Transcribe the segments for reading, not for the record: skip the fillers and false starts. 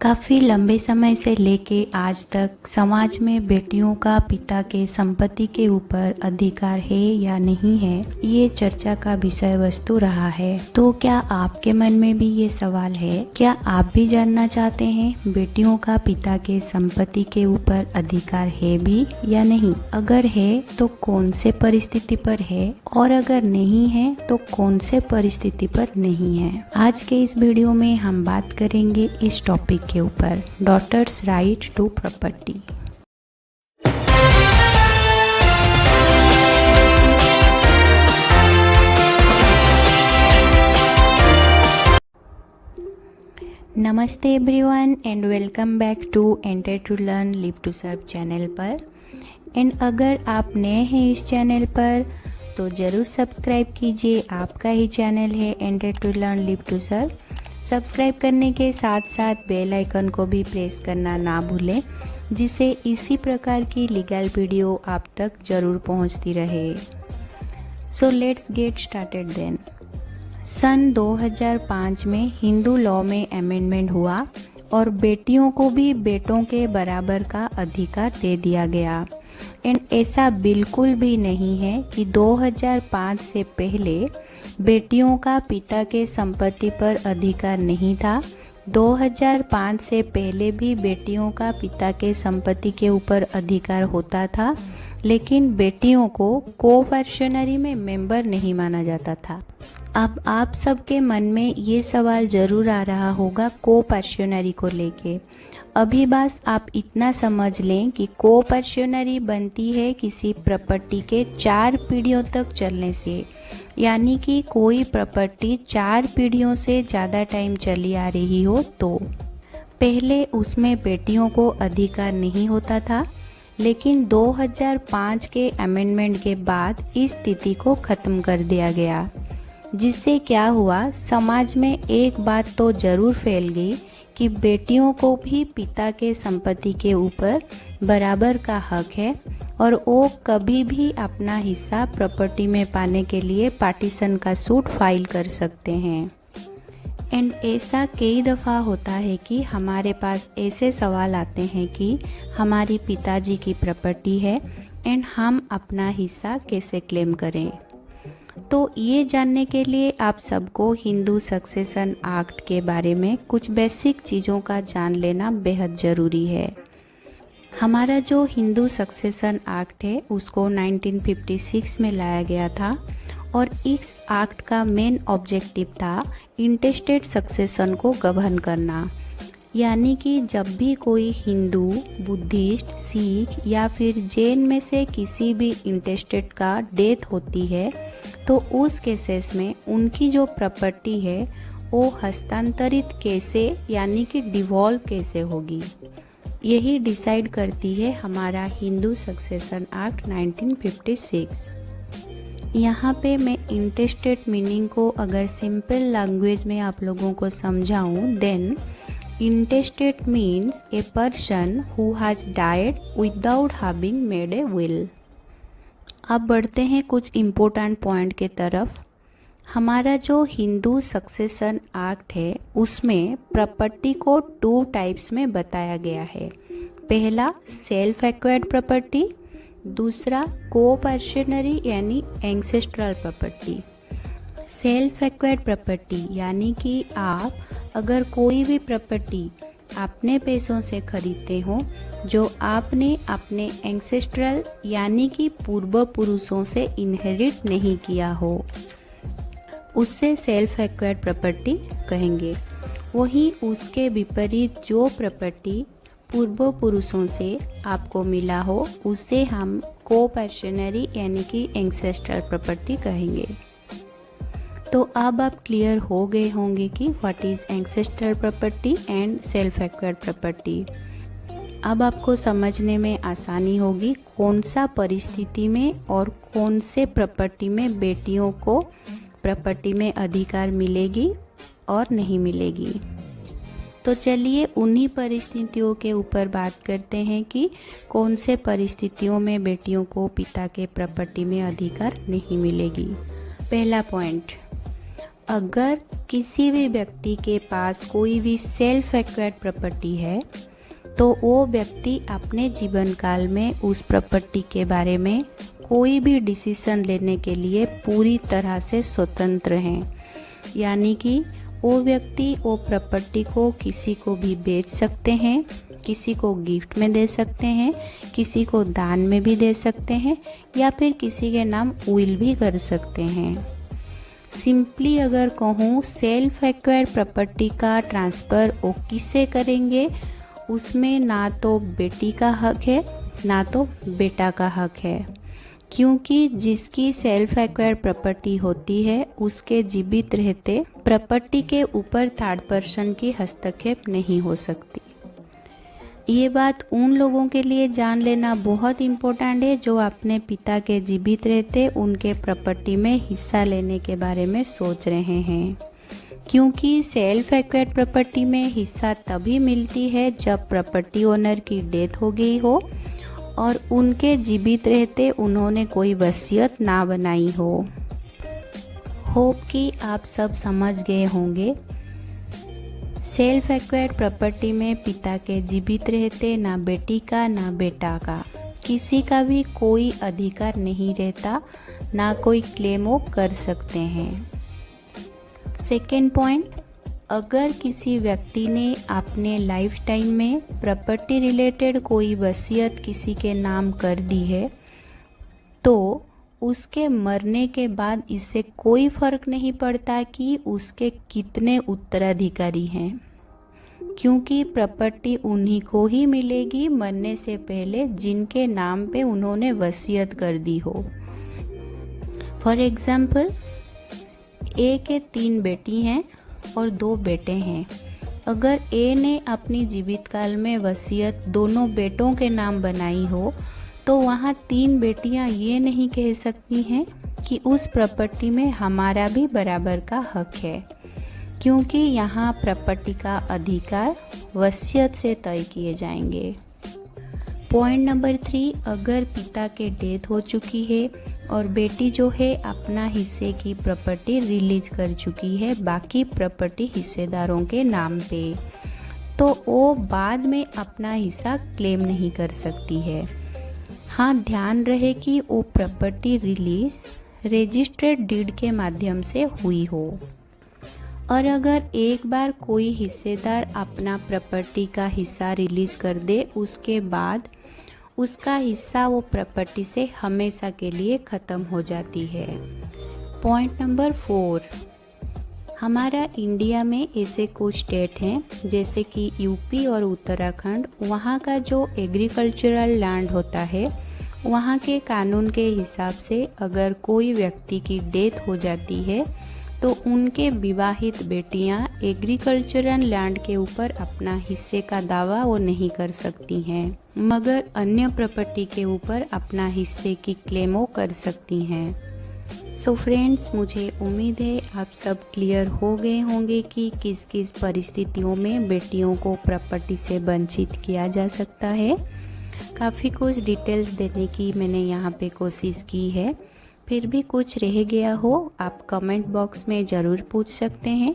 काफ़ी लंबे समय से लेके आज तक समाज में बेटियों का पिता के संपत्ति के ऊपर अधिकार है या नहीं है, ये चर्चा का विषय वस्तु रहा है। तो क्या आपके मन में भी ये सवाल है? क्या आप भी जानना चाहते हैं बेटियों का पिता के संपत्ति के ऊपर अधिकार है भी या नहीं? अगर है तो कौन से परिस्थिति पर है, और अगर नहीं है तो कौन से परिस्थिति पर नहीं है। आज के इस वीडियो में हम बात करेंगे इस टॉपिक के ऊपर, डॉटर्स राइट टू प्रॉपर्टी। नमस्ते everyone and welcome back to enter to learn live to serve channel पर। एंड अगर आप नए हैं इस चैनल पर तो ज़रूर सब्सक्राइब कीजिए। आपका ही चैनल है enter to learn live to serve. Subscribe करने के साथ साथ बेल आइकन को भी प्रेस करना ना भूलें, जिससे इसी प्रकार की लीगल वीडियो आप तक ज़रूर पहुंचती रहे। So let's get started then. सन 2005 में हिंदू लॉ में अमेंडमेंट हुआ और बेटियों को भी बेटों के बराबर का अधिकार दे दिया गया। एंड ऐसा बिल्कुल भी नहीं है कि 2005 से पहले बेटियों का पिता के संपत्ति पर अधिकार नहीं था। 2005 से पहले भी बेटियों का पिता के संपत्ति के ऊपर अधिकार होता था, लेकिन बेटियों को कोऑपरेशनरी में मेंबर नहीं माना जाता था। अब आप सबके मन में ये सवाल जरूर आ रहा होगा कोऑपरेशनरी को लेके। अभी बस आप इतना समझ लें कि कोऑपरेशनरी बनती है किसी प्रॉपर्टी के 4 पीढ़ियों तक चलने से, यानी कि कोई प्रॉपर्टी 4 पीढ़ियों से ज़्यादा टाइम चली आ रही हो तो। पहले उसमें बेटियों को अधिकार नहीं होता था, लेकिन 2005 के अमेंडमेंट के बाद इस स्थिति को ख़त्म कर दिया गया, जिससे क्या हुआ, समाज में एक बात तो ज़रूर फैल गई कि बेटियों को भी पिता के संपत्ति के ऊपर बराबर का हक है और वो कभी भी अपना हिस्सा प्रॉपर्टी में पाने के लिए पार्टीशन का सूट फाइल कर सकते हैं। एंड ऐसा कई दफ़ा होता है कि हमारे पास ऐसे सवाल आते हैं कि हमारी पिताजी की प्रॉपर्टी है एंड हम अपना हिस्सा कैसे क्लेम करें। तो ये जानने के लिए आप सबको हिंदू सक्सेशन एक्ट के बारे में कुछ बेसिक चीज़ों का जान लेना बेहद ज़रूरी है। हमारा जो हिंदू सक्सेशन एक्ट है उसको 1956 में लाया गया था और इस एक्ट का मेन ऑब्जेक्टिव था इंटेस्टेड सक्सेशन को गवर्न करना। यानी कि जब भी कोई हिंदू, बुद्धिस्ट, सिख या फिर जैन में से किसी भी इंटेस्टेड का डेथ होती है तो उस केसेस में उनकी जो प्रॉपर्टी है वो हस्तांतरित कैसे, यानी कि डिवॉल्व कैसे होगी, यही डिसाइड करती है हमारा हिंदू सक्सेशन एक्ट 1956। यहाँ पे मैं इंटेस्टेड मीनिंग को अगर सिंपल लैंग्वेज में आप लोगों को समझाऊँ, then intestate means a person who has died without having made a will। अब बढ़ते हैं कुछ इम्पोर्टेंट पॉइंट के तरफ। हमारा जो हिंदू सक्सेशन एक्ट है उसमें प्रॉपर्टी को 2 टाइप्स में बताया गया है। पहला सेल्फ एक्वायर्ड प्रॉपर्टी, दूसरा कोऑपरेशनरी यानी ancestral property. Self acquired property यानी कि आप अगर कोई भी प्रॉपर्टी अपने पैसों से खरीदते हो जो आपने अपने एंसेस्ट्रल यानी कि पूर्व पुरुषों से इनहेरिट नहीं किया हो, उससे सेल्फ एक्वायर्ड प्रॉपर्टी कहेंगे। वहीं उसके विपरीत जो प्रॉपर्टी पूर्व पुरुषों से आपको मिला हो उसे हम कोऑपरेशनरी यानी कि एंसेस्ट्रल प्रॉपर्टी कहेंगे। तो अब आप क्लियर हो गए होंगे कि what is ancestral property and self acquired property. अब आपको समझने में आसानी होगी कौन सा परिस्थिति में और कौन से प्रॉपर्टी में बेटियों को प्रॉपर्टी में अधिकार मिलेगी और नहीं मिलेगी। तो चलिए उन्हीं परिस्थितियों के ऊपर बात करते हैं कि कौन से परिस्थितियों में बेटियों को पिता के प्रॉपर्टी में अधिकार नहीं मिलेगी। पहला पॉइंट, अगर किसी भी व्यक्ति के पास कोई भी सेल्फ एक्वायर्ड प्रॉपर्टी है तो वो व्यक्ति अपने जीवन काल में उस प्रॉपर्टी के बारे में कोई भी डिसीजन लेने के लिए पूरी तरह से स्वतंत्र हैं। यानी कि वो व्यक्ति वो प्रॉपर्टी को किसी को भी बेच सकते हैं, किसी को गिफ्ट में दे सकते हैं, किसी को दान में भी दे सकते हैं या फिर किसी के नाम विल भी कर सकते हैं। सिंपली अगर कहूँ सेल्फ एक्वायर्ड प्रॉपर्टी का ट्रांसफ़र वो किससे करेंगे, उसमें ना तो बेटी का हक है ना तो बेटा का हक है, क्योंकि जिसकी सेल्फ एक्वायर्ड प्रॉपर्टी होती है उसके जीवित रहते प्रॉपर्टी के ऊपर थर्ड पर्सन की हस्तक्षेप नहीं हो सकती। ये बात उन लोगों के लिए जान लेना बहुत इम्पोर्टेंट है जो अपने पिता के जीवित रहते उनके प्रॉपर्टी में हिस्सा लेने के बारे में सोच रहे हैं, क्योंकि सेल्फ एक्वायर्ड प्रॉपर्टी में हिस्सा तभी मिलती है जब प्रॉपर्टी ओनर की डेथ हो गई हो और उनके जीवित रहते उन्होंने कोई वसीयत ना बनाई हो। होप कि आप सब समझ गए होंगे। सेल्फ एक्वायर्ड प्रॉपर्टी में पिता के जीवित रहते ना बेटी का ना बेटा का किसी का भी कोई अधिकार नहीं रहता, ना कोई क्लेम वो कर सकते हैं। सेकेंड पॉइंट, अगर किसी व्यक्ति ने अपने लाइफ टाइम में प्रॉपर्टी रिलेटेड कोई वसीयत किसी के नाम कर दी है तो उसके मरने के बाद इससे कोई फर्क नहीं पड़ता कि उसके कितने उत्तराधिकारी हैं, क्योंकि प्रॉपर्टी उन्हीं को ही मिलेगी मरने से पहले जिनके नाम पे उन्होंने वसीयत कर दी हो। फॉर एग्जाम्पल, ए के 3 बेटी हैं और 2 बेटे हैं। अगर ए ने अपनी जीवित काल में वसीयत दोनों बेटों के नाम बनाई हो तो वहाँ 3 बेटियाँ ये नहीं कह सकती हैं कि उस प्रॉपर्टी में हमारा भी बराबर का हक है, क्योंकि यहाँ प्रॉपर्टी का अधिकार वसीयत से तय किए जाएंगे। पॉइंट नंबर 3, अगर पिता के डेथ हो चुकी है और बेटी जो है अपना हिस्से की प्रॉपर्टी रिलीज कर चुकी है बाकी प्रॉपर्टी हिस्सेदारों के नाम पे, तो वो बाद में अपना हिस्सा क्लेम नहीं कर सकती है। हाँ, ध्यान रहे कि वो प्रॉपर्टी रिलीज रजिस्टर्ड डीड के माध्यम से हुई हो। और अगर एक बार कोई हिस्सेदार अपना प्रॉपर्टी का हिस्सा रिलीज कर दे उसके बाद उसका हिस्सा वो प्रॉपर्टी से हमेशा के लिए ख़त्म हो जाती है। पॉइंट नंबर 4, हमारा इंडिया में ऐसे कुछ स्टेट हैं जैसे कि यूपी और उत्तराखंड, वहाँ का जो एग्रीकल्चरल लैंड होता है वहाँ के कानून के हिसाब से अगर कोई व्यक्ति की डेथ हो जाती है तो उनके विवाहित बेटियां एग्रीकल्चरल लैंड के ऊपर अपना हिस्से का दावा वो नहीं कर सकती हैं, मगर अन्य प्रॉपर्टी के ऊपर अपना हिस्से की क्लेम वो कर सकती हैं। सो फ्रेंड्स, मुझे उम्मीद है आप सब क्लियर हो गए होंगे कि किस किस परिस्थितियों में बेटियों को प्रॉपर्टी से वंचित किया जा सकता है। काफ़ी कुछ डिटेल्स देने की मैंने यहाँ पे कोशिश की है, फिर भी कुछ रह गया हो आप कमेंट बॉक्स में ज़रूर पूछ सकते हैं।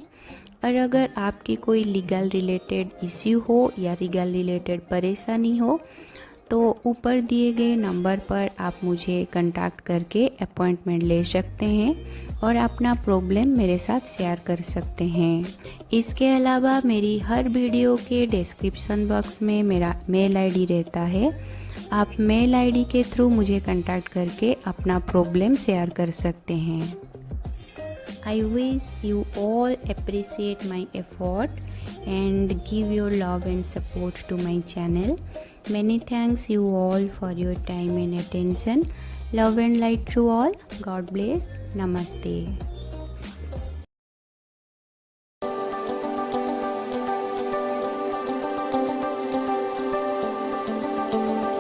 और अगर आपकी कोई लीगल रिलेटेड इश्यू हो या लीगल रिलेटेड परेशानी हो तो ऊपर दिए गए नंबर पर आप मुझे कांटेक्ट करके अपॉइंटमेंट ले सकते हैं और अपना प्रॉब्लम मेरे साथ शेयर कर सकते हैं। इसके अलावा मेरी हर वीडियो के डिस्क्रिप्शन बॉक्स में मेरा मेल आईडी रहता है, आप मेल आईडी के थ्रू मुझे कांटेक्ट करके अपना प्रॉब्लम शेयर कर सकते हैं। I wish you all appreciate my effort and give your love and support to my channel. Many thanks you all for your time and attention. Love and light to all. God bless. Namaste.